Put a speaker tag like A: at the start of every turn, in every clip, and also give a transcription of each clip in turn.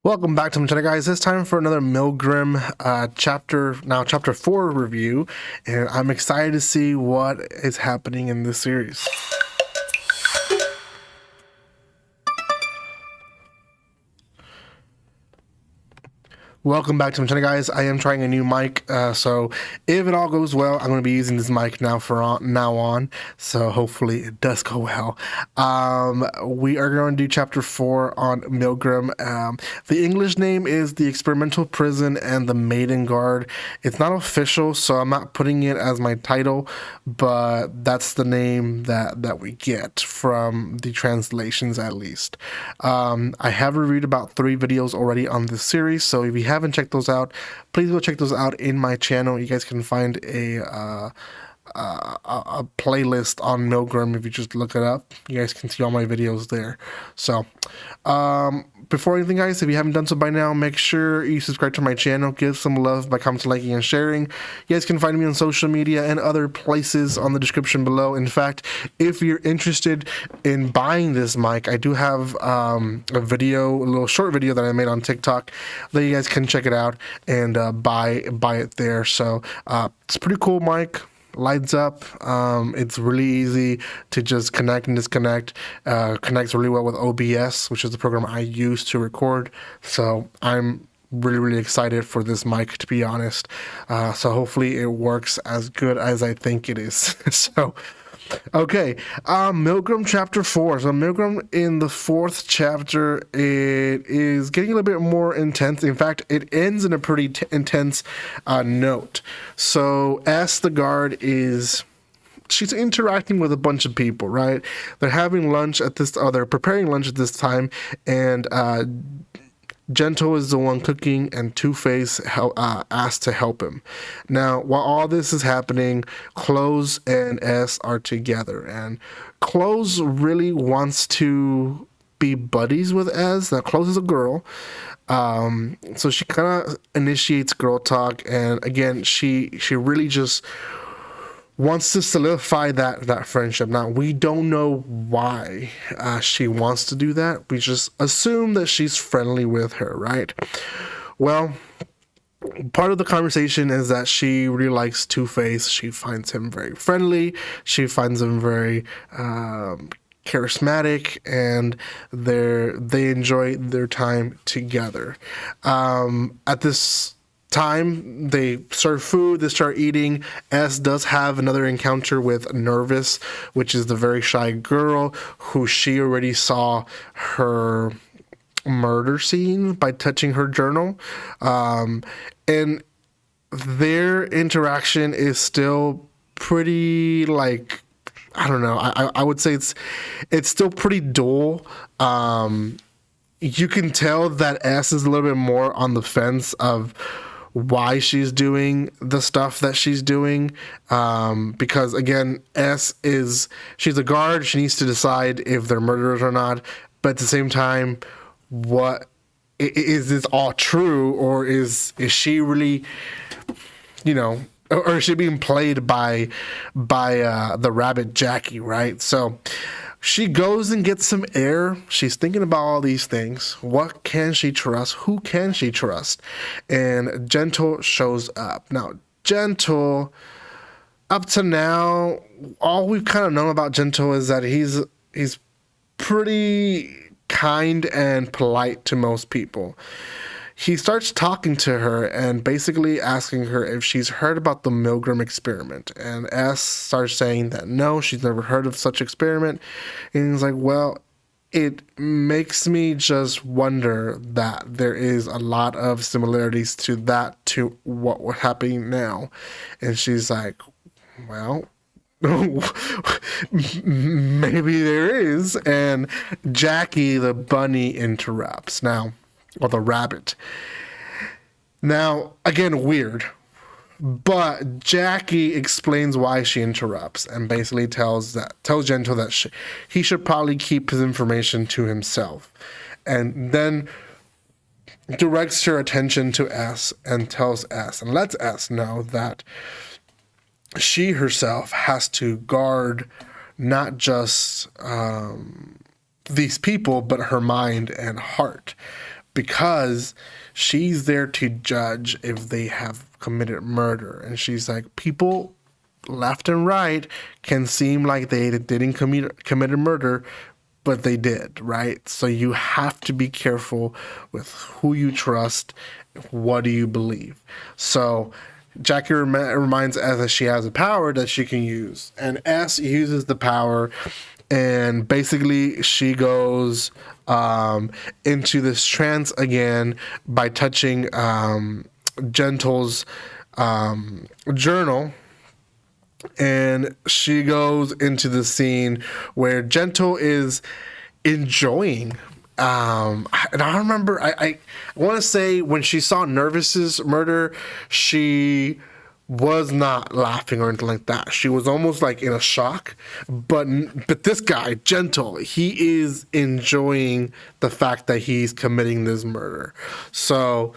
A: Welcome back to my channel, guys. It's time for another MILGRAM chapter 4 review, and I'm excited to see what is happening in this series. Welcome back to my channel, guys. I am trying a new mic, so if it all goes well, I'm going to be using this mic now now on, so hopefully it does go well. We are going to do chapter 4 on MILGRAM. The English name is The Experimental Prison and the Maiden Guard. It's not official, so I'm not putting it as my title, but that's the name that we get from the translations, at least. I have reviewed about 3 videos already on this series, so if you haven't checked those out, please go check those out in my channel. You guys can find a playlist on MILGRAM if you just look it up. You guys can see all my videos there. So before anything, guys, if you haven't done so by now, make sure you subscribe to my channel. Give some love by commenting, liking, and sharing. You guys can find me on social media and other places on the description below. In fact, if you're interested in buying this mic, I do have a little short video that I made on TikTok that you guys can check it out and buy it there. So it's a pretty cool mic. Lights up. It's really easy to just connect and disconnect. Connects really well with OBS, which is the program I use to record. So I'm really excited for this mic, to be honest. So hopefully it works as good as I think it is. So okay, MILGRAM chapter 4. So MILGRAM in the 4th chapter, it is getting a little bit more intense. In fact, it ends in a pretty intense note. So S, the guard, she's interacting with a bunch of people, right? They're having lunch at this, they're preparing lunch at this time, and Gentle is the one cooking, and Two-Face asked to help him. Now, while all this is happening, Close and S are together, and Close really wants to be buddies with S. Now, Close is a girl, so she kind of initiates girl talk, and again, she really just wants to solidify that friendship. Now, we don't know why she wants to do that. We just assume that she's friendly with her, right? Well, part of the conversation is that she really likes Two-Face. She finds him very friendly. She finds him very charismatic, and they enjoy their time together. At this time, they serve food, they start eating. S does have another encounter with Nervous, which is the very shy girl who she already saw her murder scene by touching her journal. And their interaction is still pretty, like, I don't know, I would say it's still pretty dull. You can tell that S is a little bit more on the fence of why she's doing the stuff that she's doing, because again, she's a guard. She needs to decide if they're murderers or not, but at the same time, what is this all true, or is she really, or is she being played by the rabbit Jackie, right? So she goes and gets some air. She's thinking about all these things. What can she trust? Who can she trust? And Gentle shows up. Now, Gentle, up to now, all we've kind of known about Gentle is that he's pretty kind and polite to most people. He starts talking to her and basically asking her if she's heard about the MILGRAM experiment. And S starts saying that no, she's never heard of such experiment. And he's like, well, it makes me just wonder that there is a lot of similarities to that to what was happening now. And she's like, well, maybe there is. And Jackie the bunny interrupts. Or the rabbit. Now, again, weird. But Jackie explains why she interrupts and basically tells Gentle that he should probably keep his information to himself. And then directs her attention to S and tells S and lets S know that she herself has to guard not just these people, but her mind and heart. because she's there to judge if they have committed murder. And she's like, people left and right can seem like they didn't commit a murder, but they did, right? So you have to be careful with who you trust, what do you believe. So Jackie reminds S that she has a power that she can use, and S uses the power, and basically she goes into this trance again by touching Gentle's journal. And she goes into the scene where Gentle is enjoying. And I remember, I want to say when she saw Nervous's murder, she was not laughing or anything like that. She was almost like in a shock. But this guy, Gentle, he is enjoying the fact that he's committing this murder. So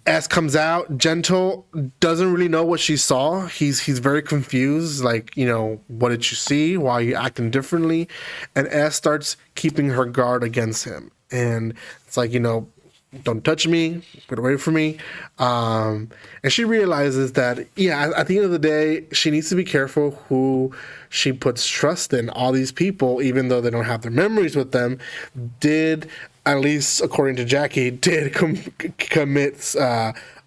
A: S comes out. Gentle doesn't really know what she saw. He's very confused. Like, you know, what did you see? Why are you acting differently? And S starts keeping her guard against him. And it's like, you know, don't touch me. Get away from me. And she realizes that, yeah, at the end of the day, she needs to be careful who she puts trust in. All these people, even though they don't have their memories with them, did, at least according to Jackie, did commit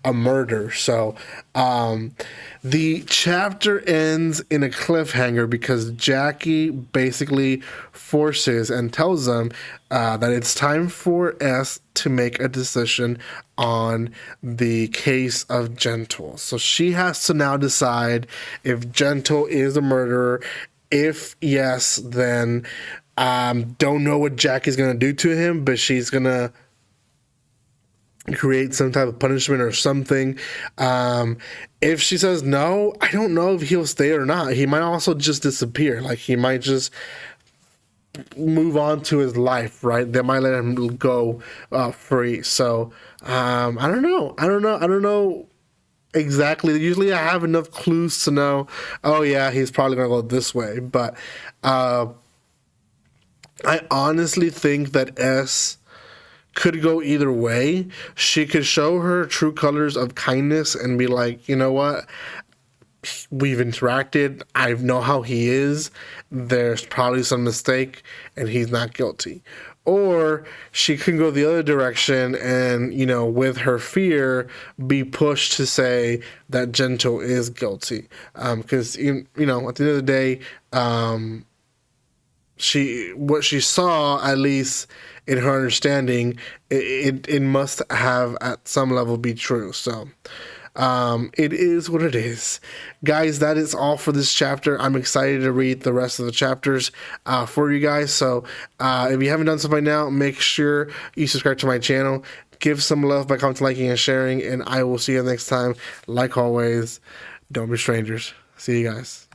A: a murder. So the chapter ends in a cliffhanger because Jackie basically forces and tells them that it's time for S to make a decision on the case of Gentle. So she has to now decide if Gentle is a murderer. If yes, then don't know what Jackie's going to do to him, but she's going to create some type of punishment or something. If she says no, I don't know if he'll stay or not. He might also just disappear. Like, he might just move on to his life, right? They might let him go free. So I don't know exactly. Usually I have enough clues to know, oh yeah, he's probably gonna go this way. But I honestly think that S could go either way. She could show her true colors of kindness and be like, you know what, we've interacted, I know how he is, there's probably some mistake and he's not guilty. Or she can go the other direction and, you know, with her fear, be pushed to say that Gentle is guilty. Because, you know, at the end of the day, what she saw, at least in her understanding, it must have at some level be true. So it is what it is. Guys, that is all for this chapter. I'm excited to read the rest of the chapters for you guys. So if you haven't done so by now, make sure you subscribe to my channel. Give some love by commenting, liking, and sharing. And I will see you next time. Like always, don't be strangers. See you guys.